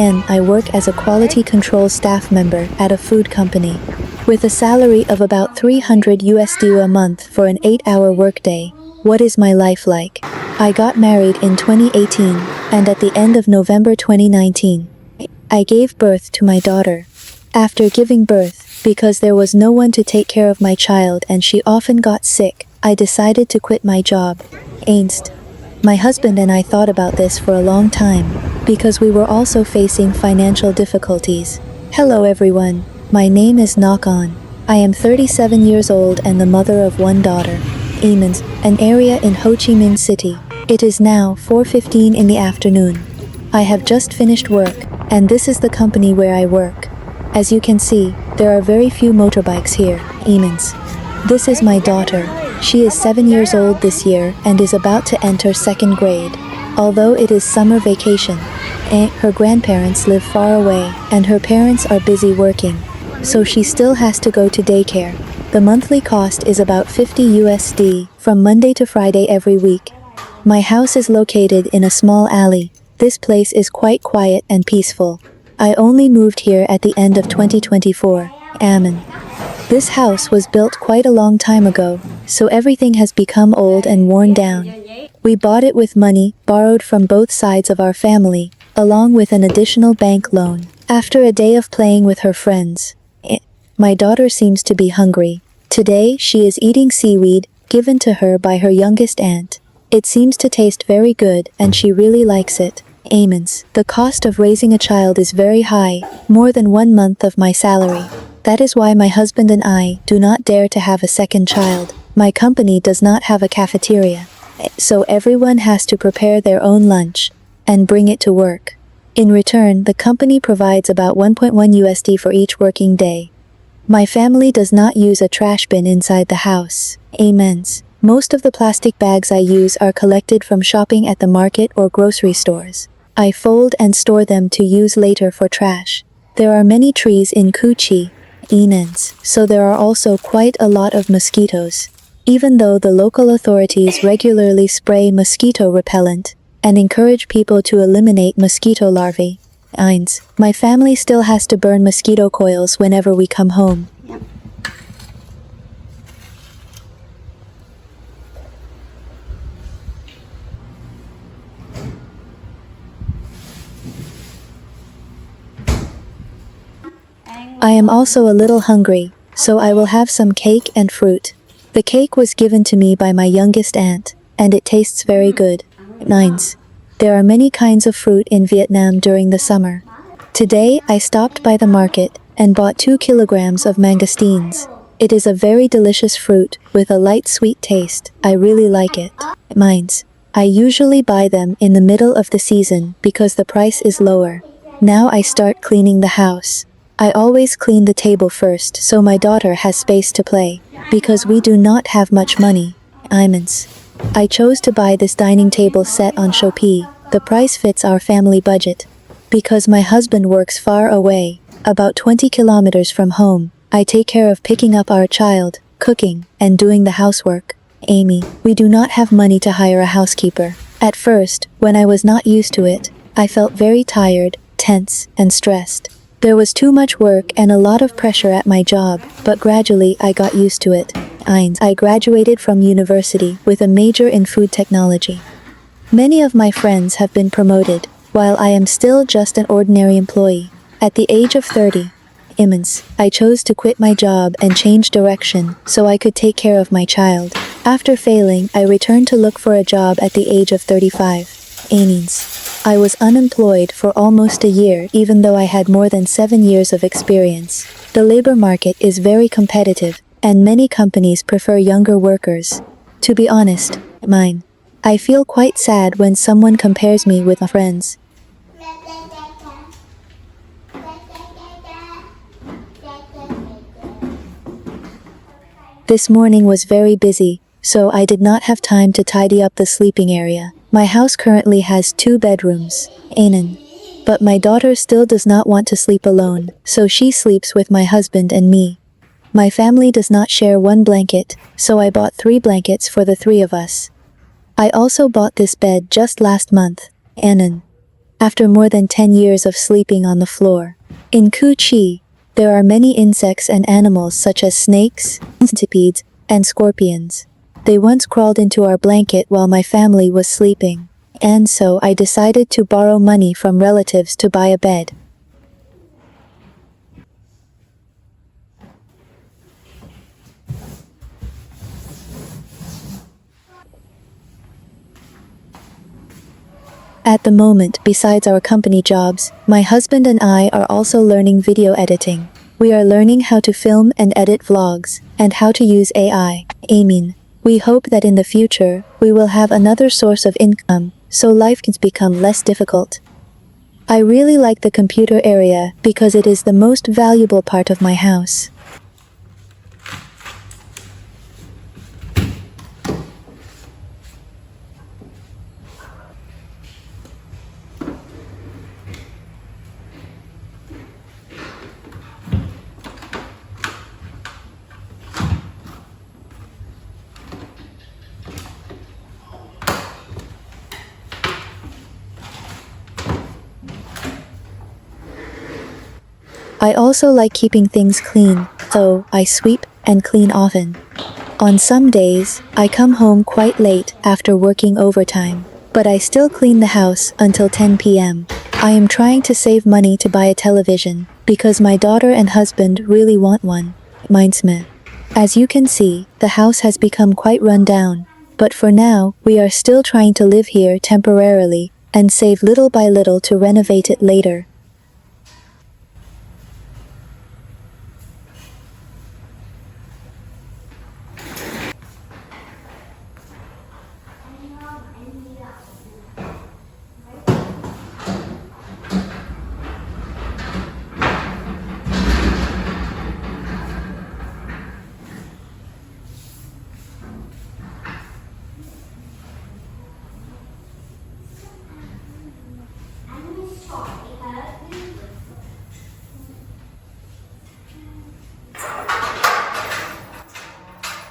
and I work as a quality control staff member at a food company. With a salary of about $300 a month for an 8-hour workday, what is my life like? I got married in 2018, and at the end of November 2019, I gave birth to my daughter. After giving birth, because there was no one to take care of my child and she often got sick, I decided to quit my job. Ainst. My husband and I thought about this for a long time, because we were also facing financial difficulties. Hello everyone, my name is Knock On. I am 37 years old and the mother of one daughter. Amens, an area in Ho Chi Minh City. It is now 4:15 in the afternoon. I have just finished work, and this is the company where I work. As you can see, there are very few motorbikes here. Amens. This is my daughter. She is 7 years old this year and is about to enter 2nd grade. Although it is summer vacation, her grandparents live far away and her parents are busy working, so she still has to go to daycare. The monthly cost is about $50 from Monday to Friday every week. My house is located in a small alley. This place is quite quiet and peaceful. I only moved here at the end of 2024. Amen. This house was built quite a long time ago, so everything has become old and worn down. We bought it with money borrowed from both sides of our family, along with an additional bank loan. After a day of playing with her friends, my daughter seems to be hungry. Today she is eating seaweed given to her by her youngest aunt. It seems to taste very good and she really likes it. Amens. The cost of raising a child is very high, more than 1 month of my salary. That is why my husband and I do not dare to have a second child. My company does not have a cafeteria, so everyone has to prepare their own lunch and bring it to work. In return, the company provides about $1.1 for each working day. My family does not use a trash bin inside the house. Amens. Most of the plastic bags I use are collected from shopping at the market or grocery stores. I fold and store them to use later for trash. There are many trees in Cu Chi, Enens, so there are also quite a lot of mosquitoes. Even though the local authorities regularly spray mosquito repellent and encourage people to eliminate mosquito larvae, my family still has to burn mosquito coils whenever we come home. I am also a little hungry, so I will have some cake and fruit. The cake was given to me by my youngest aunt, and it tastes very good. 9. There are many kinds of fruit in Vietnam during the summer. Today I stopped by the market and bought 2 kilograms of mangosteens. It is a very delicious fruit with a light sweet taste. I really like it. Mines. I usually buy them in the middle of the season because the price is lower. Now I start cleaning the house. I always clean the table first so my daughter has space to play, because we do not have much money. Imens. I chose to buy this dining table set on Shopee. The price fits our family budget. Because my husband works far away, about 20 kilometers from home, I take care of picking up our child, cooking, and doing the housework. Amy, we do not have money to hire a housekeeper. At first, when I was not used to it, I felt very tired, tense, and stressed. There was too much work and a lot of pressure at my job, but gradually I got used to it. I graduated from university with a major in food technology. Many of my friends have been promoted, while I am still just an ordinary employee. At the age of 30, I chose to quit my job and change direction so I could take care of my child. After failing, I returned to look for a job at the age of 35. I was unemployed for almost a year even though I had more than 7 years of experience. The labor market is very competitive, and many companies prefer younger workers. To be honest, I feel quite sad when someone compares me with my friends. This morning was very busy, so I did not have time to tidy up the sleeping area. My house currently has 2 bedrooms, but my daughter still does not want to sleep alone, so she sleeps with my husband and me. My family does not share one blanket, so I bought 3 blankets for the 3 of us. I also bought this bed just last month, after more than 10 years of sleeping on the floor. In Kuchi, there are many insects and animals such as snakes, centipedes, and scorpions. They once crawled into our blanket while my family was sleeping, and so I decided to borrow money from relatives to buy a bed. At the moment, besides our company jobs, my husband and I are also learning video editing. We are learning how to film and edit vlogs, and how to use AI. We hope that in the future, we will have another source of income, so life can become less difficult. I really like the computer area because it is the most valuable part of my house. I also like keeping things clean, so I sweep and clean often. On some days, I come home quite late after working overtime, but I still clean the house until 10 p.m. I am trying to save money to buy a television, because my daughter and husband really want one. Mindsmith. As you can see, the house has become quite run down, but for now, we are still trying to live here temporarily, and save little by little to renovate it later.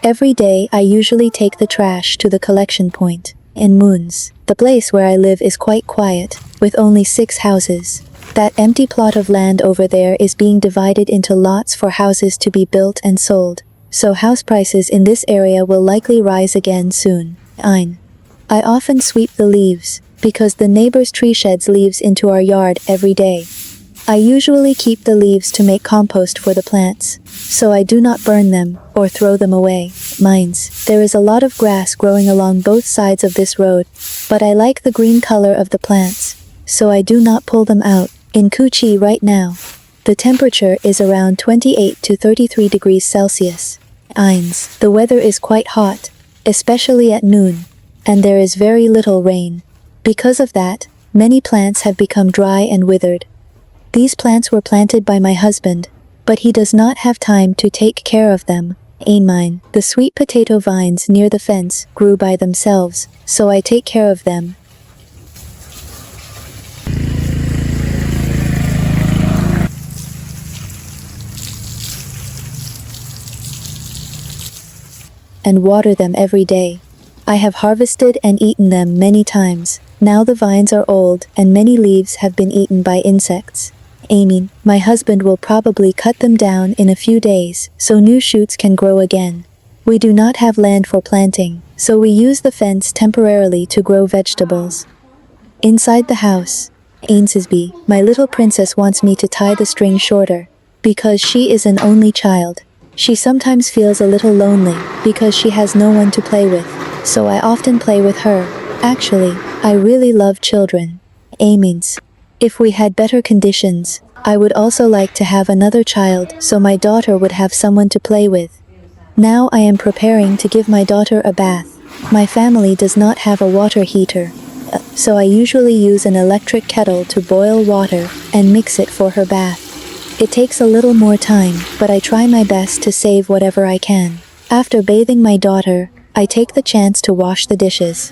Every day I usually take the trash to the collection point. In Moons, the place where I live is quite quiet, with only 6 houses. That empty plot of land over there is being divided into lots for houses to be built and sold, so house prices in this area will likely rise again soon. I often sweep the leaves, because the neighbor's tree sheds leaves into our yard every day. I usually keep the leaves to make compost for the plants, so I do not burn them or throw them away. There is a lot of grass growing along both sides of this road, but I like the green color of the plants, so I do not pull them out. In Kuchi right now, the temperature is around 28 to 33 degrees Celsius. The weather is quite hot, especially at noon, and there is very little rain. Because of that, many plants have become dry and withered. These plants were planted by my husband, but he does not have time to take care of them. The sweet potato vines near the fence grew by themselves, so I take care of them. And water them every day. I have harvested and eaten them many times. Now the vines are old and many leaves have been eaten by insects. My husband will probably cut them down in a few days, so new shoots can grow again. We do not have land for planting, so we use the fence temporarily to grow vegetables. Inside the house, my little princess wants me to tie the string shorter, because she is an only child. She sometimes feels a little lonely, because she has no one to play with, so I often play with her. Actually, I really love children. If we had better conditions, I would also like to have another child so my daughter would have someone to play with. Now I am preparing to give my daughter a bath. My family does not have a water heater, so I usually use an electric kettle to boil water and mix it for her bath. It takes a little more time, but I try my best to save whatever I can. After bathing my daughter, I take the chance to wash the dishes.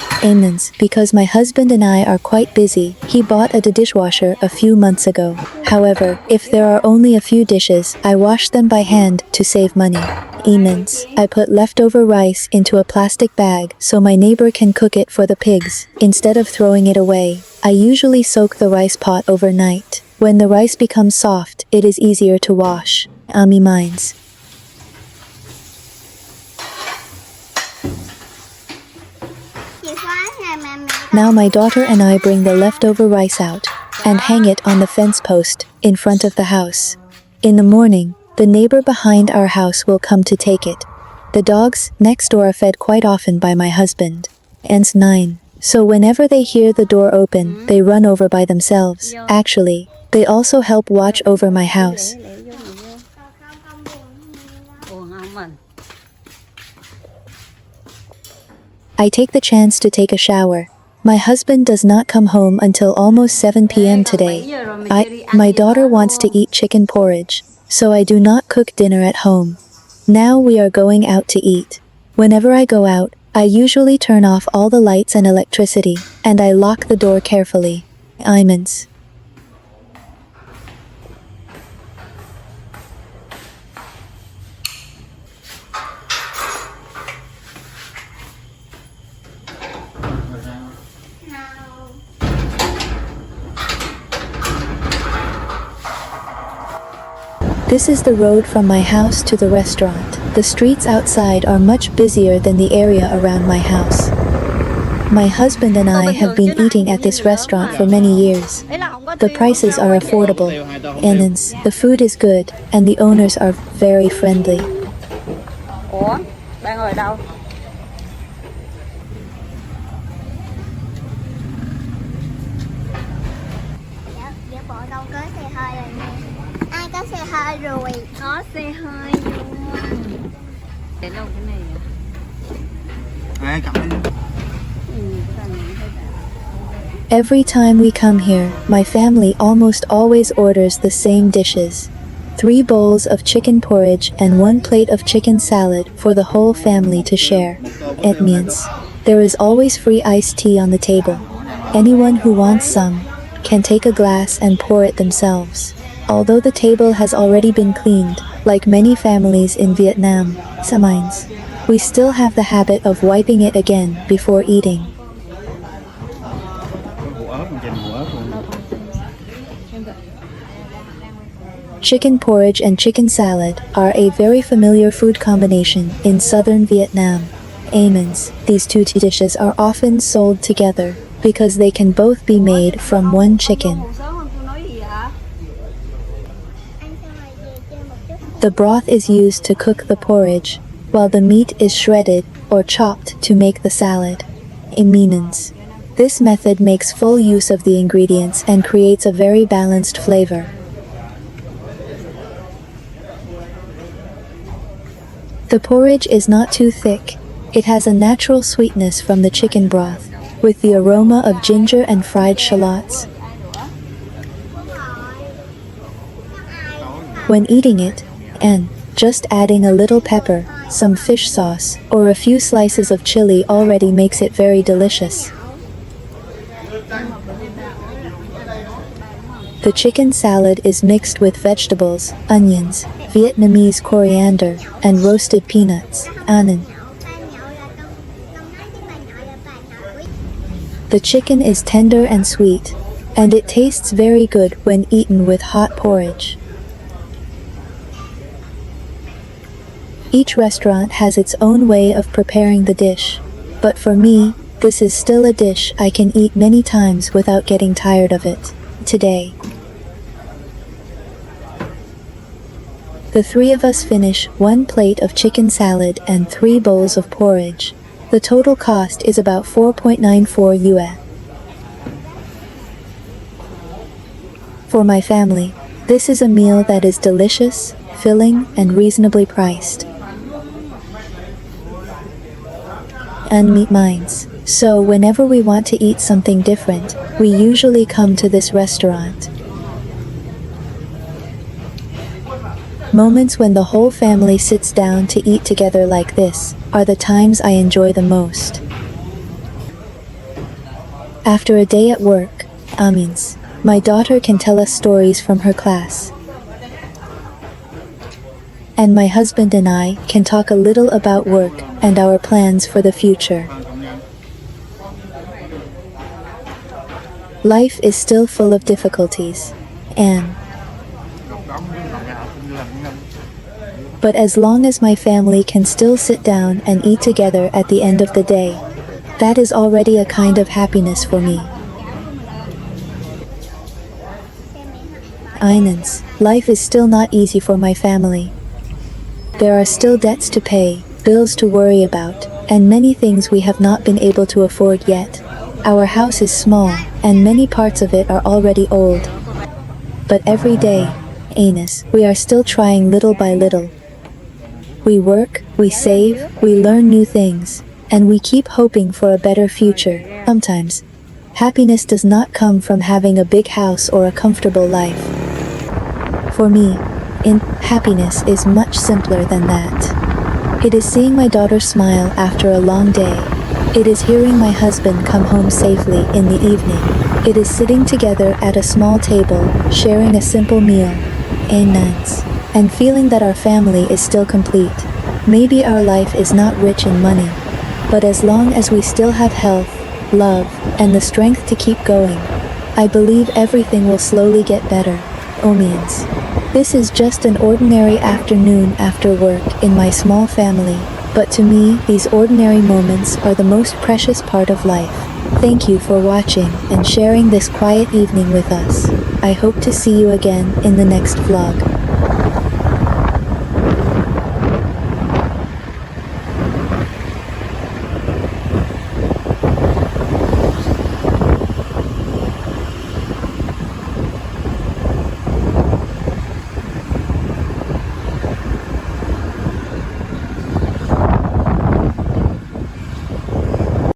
Because my husband and I are quite busy, he bought a dishwasher a few months ago. However, if there are only a few dishes, I wash them by hand to save money. Immense. I put leftover rice into a plastic bag so my neighbor can cook it for the pigs. Instead of throwing it away, I usually soak the rice pot overnight. When the rice becomes soft, it is easier to wash. Ami minds. Now my daughter and I bring the leftover rice out and hang it on the fence post in front of the house. In the morning, the neighbor behind our house will come to take it. The dogs next door are fed quite often by my husband. And 9. So whenever they hear the door open, they run over by themselves. Actually, they also help watch over my house. I take the chance to take a shower. My husband does not come home until almost 7 p.m. today. My daughter wants to eat chicken porridge, so I do not cook dinner at home. Now we are going out to eat. Whenever I go out, I usually turn off all the lights and electricity, and I lock the door carefully. Immense. This is the road from my house to the restaurant. The streets outside are much busier than the area around my house. My husband and I have been eating at this restaurant for many years. The prices are affordable, and the food is good, and the owners are very friendly. Ủa, đang ngồi đâu? Dạ bộ đâu có xe hơi rồi nè. Ai có xe hơi rồi? Có xe hơi luôn. Để lâu cái này à? Cầm đi. Every time we come here, my family almost always orders the same dishes. 3 bowls of chicken porridge and 1 plate of chicken salad for the whole family to share. It means there is always free iced tea on the table. Anyone who wants some can take a glass and pour it themselves. Although the table has already been cleaned, like many families in Vietnam, Samines, we still have the habit of wiping it again before eating. Chicken porridge and chicken salad are a very familiar food combination in southern Vietnam. Amens, these two dishes are often sold together because they can both be made from one chicken. The broth is used to cook the porridge, while the meat is shredded or chopped to make the salad. Eminence. This method makes full use of the ingredients and creates a very balanced flavor. The porridge is not too thick. It has a natural sweetness from the chicken broth, with the aroma of ginger and fried shallots. When eating it, and just adding a little pepper, some fish sauce, or a few slices of chili already makes it very delicious. The chicken salad is mixed with vegetables, onions, Vietnamese coriander, and roasted peanuts, anen. The chicken is tender and sweet, and it tastes very good when eaten with hot porridge. Each restaurant has its own way of preparing the dish, but for me, this is still a dish I can eat many times without getting tired of it. Today, the 3 of us finish 1 plate of chicken salad and 3 bowls of porridge. The total cost is about 4.94 US. For my family, this is a meal that is delicious, filling, and reasonably priced. And meat minds. So whenever we want to eat something different, we usually come to this restaurant. Moments when the whole family sits down to eat together like this are the times I enjoy the most. After a day at work, Amins, my daughter can tell us stories from her class. and my husband and I can talk a little about work and our plans for the future. Life is still full of difficulties, but as long as my family can still sit down and eat together at the end of the day, that is already a kind of happiness for me. Inans, life is still not easy for my family. There are still debts to pay, bills to worry about, and many things we have not been able to afford yet. Our house is small, and many parts of it are already old. But every day, Anus, we are still trying little by little. We work, we save, we learn new things, and we keep hoping for a better future. Sometimes, happiness does not come from having a big house or a comfortable life. For me, happiness is much simpler than that. It is seeing my daughter smile after a long day. It is hearing my husband come home safely in the evening. It is sitting together at a small table, sharing a simple meal, and feeling that our family is still complete. Maybe our life is not rich in money, but as long as we still have health, love, and the strength to keep going, I believe everything will slowly get better. Omians. This is just an ordinary afternoon after work in my small family, but to me, these ordinary moments are the most precious part of life. Thank you for watching and sharing this quiet evening with us. I hope to see you again in the next vlog.